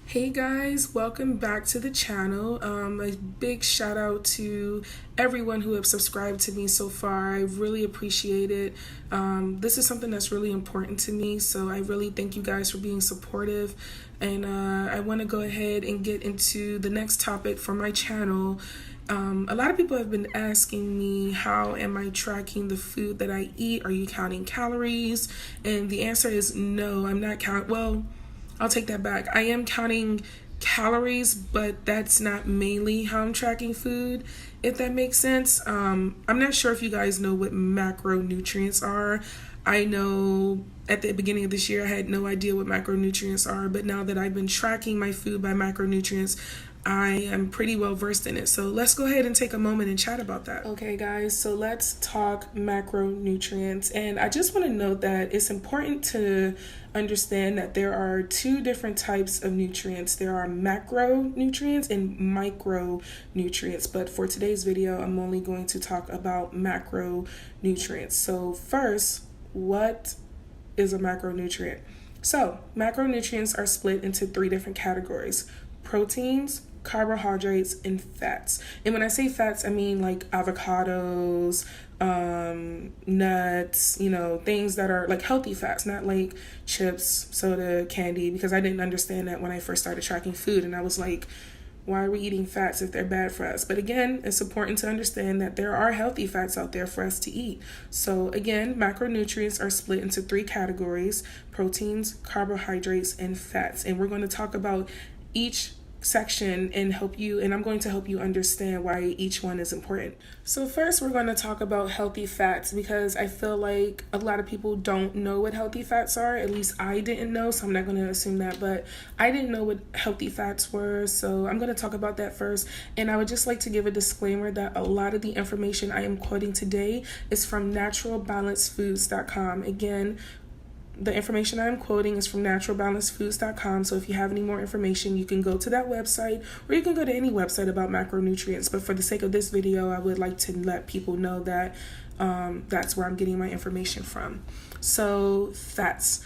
Hey guys, welcome back to the channel. A big shout out to everyone who have subscribed to me so far. I really appreciate it. This is something that's really important to me, so I really thank you guys for being supportive. And I want to go ahead and get into the next topic for my channel. A lot of people have been asking me, how am I tracking the food that I eat? Are you counting calories? And the answer is no, I'm not counting. Well, I'll take that back. I am counting calories, but that's not mainly how I'm tracking food, if that makes sense. I'm not sure if you guys know what macronutrients are. I know at the beginning of this year, I had no idea what macronutrients are, but now that I've been tracking my food by macronutrients, I am pretty well versed in it. So let's go ahead and take a moment and chat about that. Okay guys, so let's talk macronutrients. And I just want to note that it's important to understand that there are two different types of nutrients. There are macronutrients and micronutrients. But for today's video, I'm only going to talk about macronutrients. So first, what is a macronutrient? So macronutrients are split into three different categories: proteins, carbohydrates, and fats. And when I say fats, I mean like avocados, nuts, things that are like healthy fats, not like chips, soda, candy, because I didn't understand that when I first started tracking food. And I was like, why are we eating fats if they're bad for us? But again, it's important to understand that there are healthy fats out there for us to eat. So again, macronutrients are split into three categories: proteins, carbohydrates, and fats. And we're going to talk about each section and I'm going to help you understand why each one is important. So first, we're going to talk about healthy fats, because I feel like a lot of people don't know what healthy fats are. At least I didn't know, so I'm not going to assume that, but I didn't know what healthy fats were, so I'm going to talk about that first. And I would just like to give a disclaimer that a lot of the information I am quoting today is from naturalbalancedfoods.com. Again, the information I'm quoting is from naturalbalancedfoods.com. So if you have any more information, you can go to that website, or you can go to any website about macronutrients. But for the sake of this video, I would like to let people know that that's where I'm getting my information from. So fats.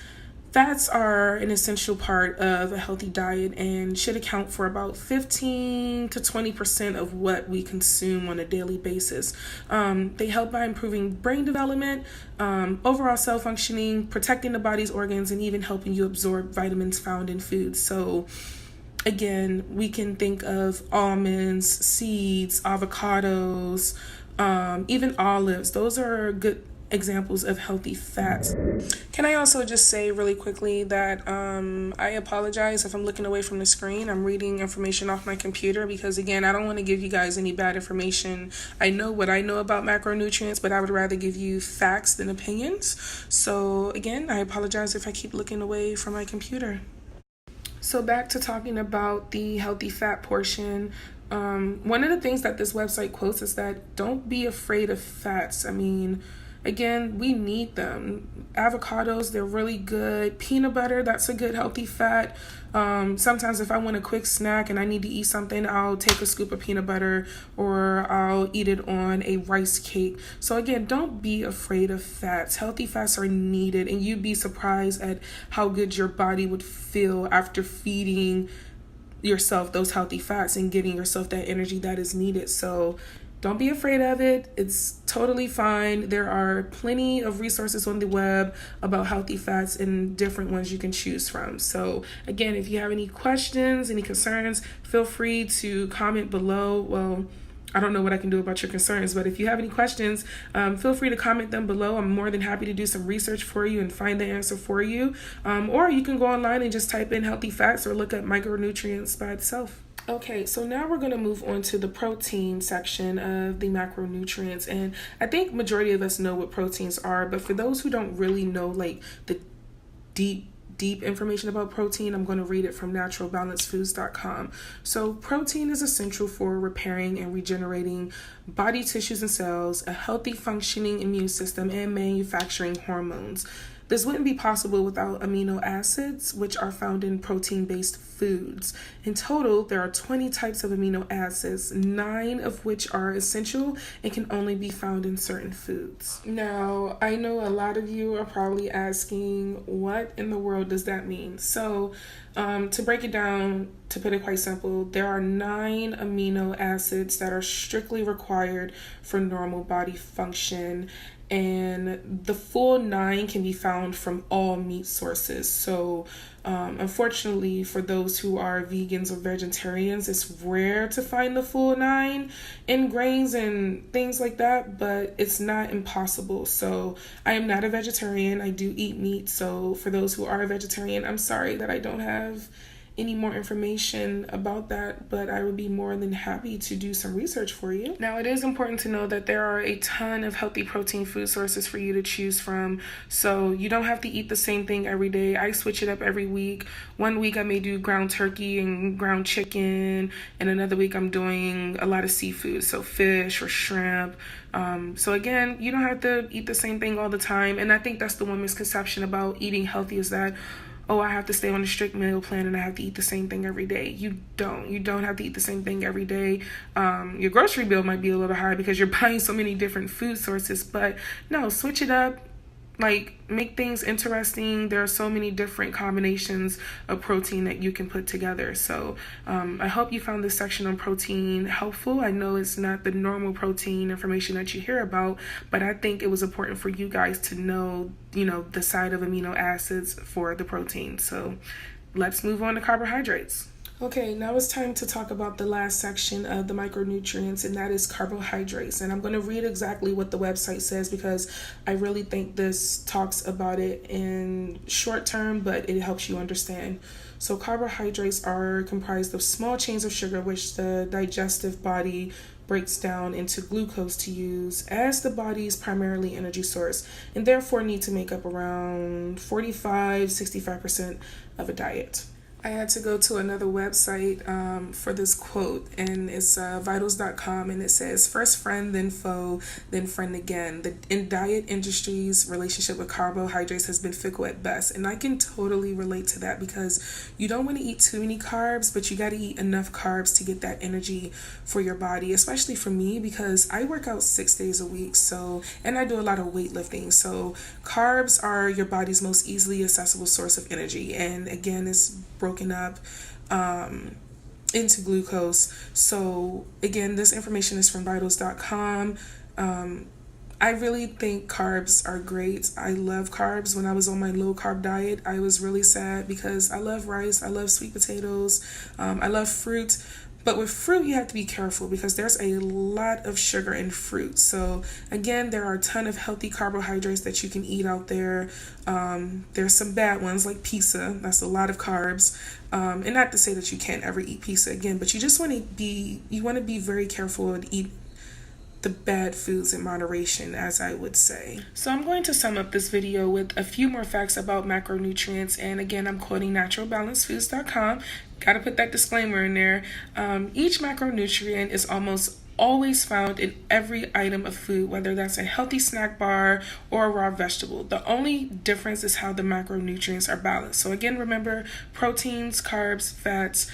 Fats are an essential part of a healthy diet and should account for about 15 to 20% of what we consume on a daily basis. They help by improving brain development, overall cell functioning, protecting the body's organs, and even helping you absorb vitamins found in foods. So again, we can think of almonds, seeds, avocados, even olives. Those are good examples of healthy fats. Can I also just say really quickly that I apologize if I'm looking away from the screen. I'm reading information off my computer because, again, I don't want to give you guys any bad information. I know what I know about macronutrients, but I would rather give you facts than opinions. So again, I apologize if I keep looking away from my computer. So back to talking about the healthy fat portion. One of the things that this website quotes is that don't be afraid of fats. I mean, again, we need them. Avocados, they're really good. Peanut butter, that's a good healthy fat. Sometimes if I want a quick snack and I need to eat something, I'll take a scoop of peanut butter or I'll eat it on a rice cake. So again, don't be afraid of fats. Healthy fats are needed, and you'd be surprised at how good your body would feel after feeding yourself those healthy fats and giving yourself that energy that is needed. So don't be afraid of it. It's totally fine. There are plenty of resources on the web about healthy fats and different ones you can choose from. So again, if you have any questions, any concerns, feel free to comment below. Well, I don't know what I can do about your concerns, but if you have any questions, feel free to comment them below. I'm more than happy to do some research for you and find the answer for you. Or you can go online and just type in healthy fats or look at micronutrients by itself. Okay, so now we're going to move on to the protein section of the macronutrients. And I think majority of us know what proteins are, but for those who don't really know like the deep information about protein, I'm going to read it from naturalbalancedfoods.com. So protein is essential for repairing and regenerating body tissues and cells, a healthy functioning immune system, and manufacturing hormones. This wouldn't be possible without amino acids, which are found in protein-based foods. In total, there are 20 types of amino acids, 9 of which are essential and can only be found in certain foods. Now, I know a lot of you are probably asking, what in the world does that mean? So, to break it down, to put it quite simple, there are 9 amino acids that are strictly required for normal body function, and the full 9 can be found from all meat sources. So unfortunately, for those who are vegans or vegetarians, it's rare to find the full 9 in grains and things like that, but it's not impossible. So I am not a vegetarian. I do eat meat. So for those who are a vegetarian, I'm sorry that I don't have any more information about that, but I would be more than happy to do some research for you. Now, it is important to know that there are a ton of healthy protein food sources for you to choose from, so you don't have to eat the same thing every day. I switch it up every week. One week I may do ground turkey and ground chicken, and another week I'm doing a lot of seafood, so fish or shrimp. So again, you don't have to eat the same thing all the time, and I think that's the one misconception about eating healthy, is that, oh, I have to stay on a strict meal plan and I have to eat the same thing every day. You don't. You don't have to eat the same thing every day. Your grocery bill might be a little high because you're buying so many different food sources, but no, switch it up. Like, make things interesting. There are so many different combinations of protein that you can put together. So I hope you found this section on protein helpful. I know it's not the normal protein information that you hear about, but I think it was important for you guys to know, the side of amino acids for the protein. So let's move on to carbohydrates. Okay, now it's time to talk about the last section of the micronutrients, and that is carbohydrates. And I'm going to read exactly what the website says because I really think this talks about it in short term, but it helps you understand. So carbohydrates are comprised of small chains of sugar, which the digestive body breaks down into glucose to use as the body's primarily energy source, and therefore need to make up around 65% of a diet. I had to go to another website for this quote, and it's vitals.com, and it says, "First friend, then foe, then friend again. The diet industry's relationship with carbohydrates has been fickle at best." And I can totally relate to that because you don't want to eat too many carbs, but you got to eat enough carbs to get that energy for your body, especially for me because I work out 6 days a week, and I do a lot of weightlifting. So carbs are your body's most easily accessible source of energy, and again, it's broken up into glucose. So again, this information is from vitals.com. I really think carbs are great. I love carbs. When I was on my low carb diet, I was really sad because I love rice, I love sweet potatoes, I love fruit. But with fruit, you have to be careful because there's a lot of sugar in fruit. So again, there are a ton of healthy carbohydrates that you can eat out there. There's some bad ones like pizza. That's a lot of carbs. And not to say that you can't ever eat pizza again, but you just want to be very careful and eat the bad foods in moderation, as I would say. So I'm going to sum up this video with a few more facts about macronutrients. And again, I'm quoting naturalbalancedfoods.com. Got to put that disclaimer in there. Each macronutrient is almost always found in every item of food, whether that's a healthy snack bar or a raw vegetable. The only difference is how the macronutrients are balanced. So again, remember, proteins, carbs, fats.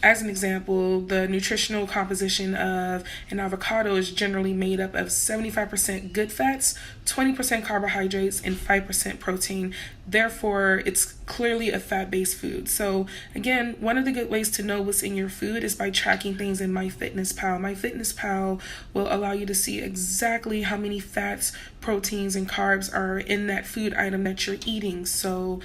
As an example, the nutritional composition of an avocado is generally made up of 75% good fats, 20% carbohydrates, and 5% protein. Therefore, it's clearly a fat-based food. So again, one of the good ways to know what's in your food is by tracking things in MyFitnessPal. MyFitnessPal will allow you to see exactly how many fats, proteins, and carbs are in that food item that you're eating. So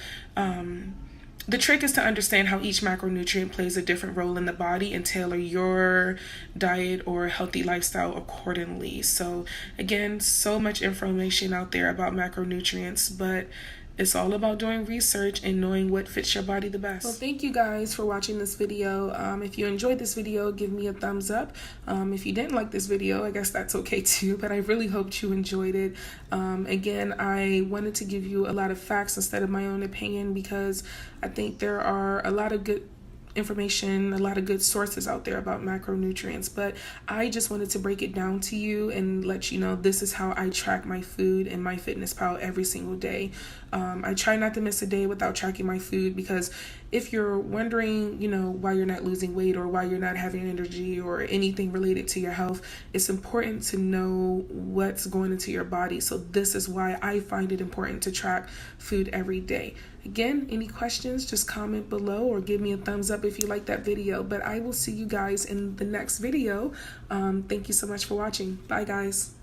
the trick is to understand how each macronutrient plays a different role in the body and tailor your diet or healthy lifestyle accordingly. So again, so much information out there about macronutrients, but it's all about doing research and knowing what fits your body the best. Well, thank you guys for watching this video. If you enjoyed this video, give me a thumbs up. If you didn't like this video, I guess that's okay too, but I really hoped you enjoyed it. Again, I wanted to give you a lot of facts instead of my own opinion because I think there are a lot of good information, a lot of good sources out there about macronutrients, but I just wanted to break it down to you and let you know this is how I track my food in MyFitnessPal every single day. I try not to miss a day without tracking my food, because if you're wondering, why you're not losing weight or why you're not having energy or anything related to your health, it's important to know what's going into your body. So this is why I find it important to track food every day. Again, any questions, just comment below or give me a thumbs up if you like that video. But I will see you guys in the next video. Thank you so much for watching. Bye, guys.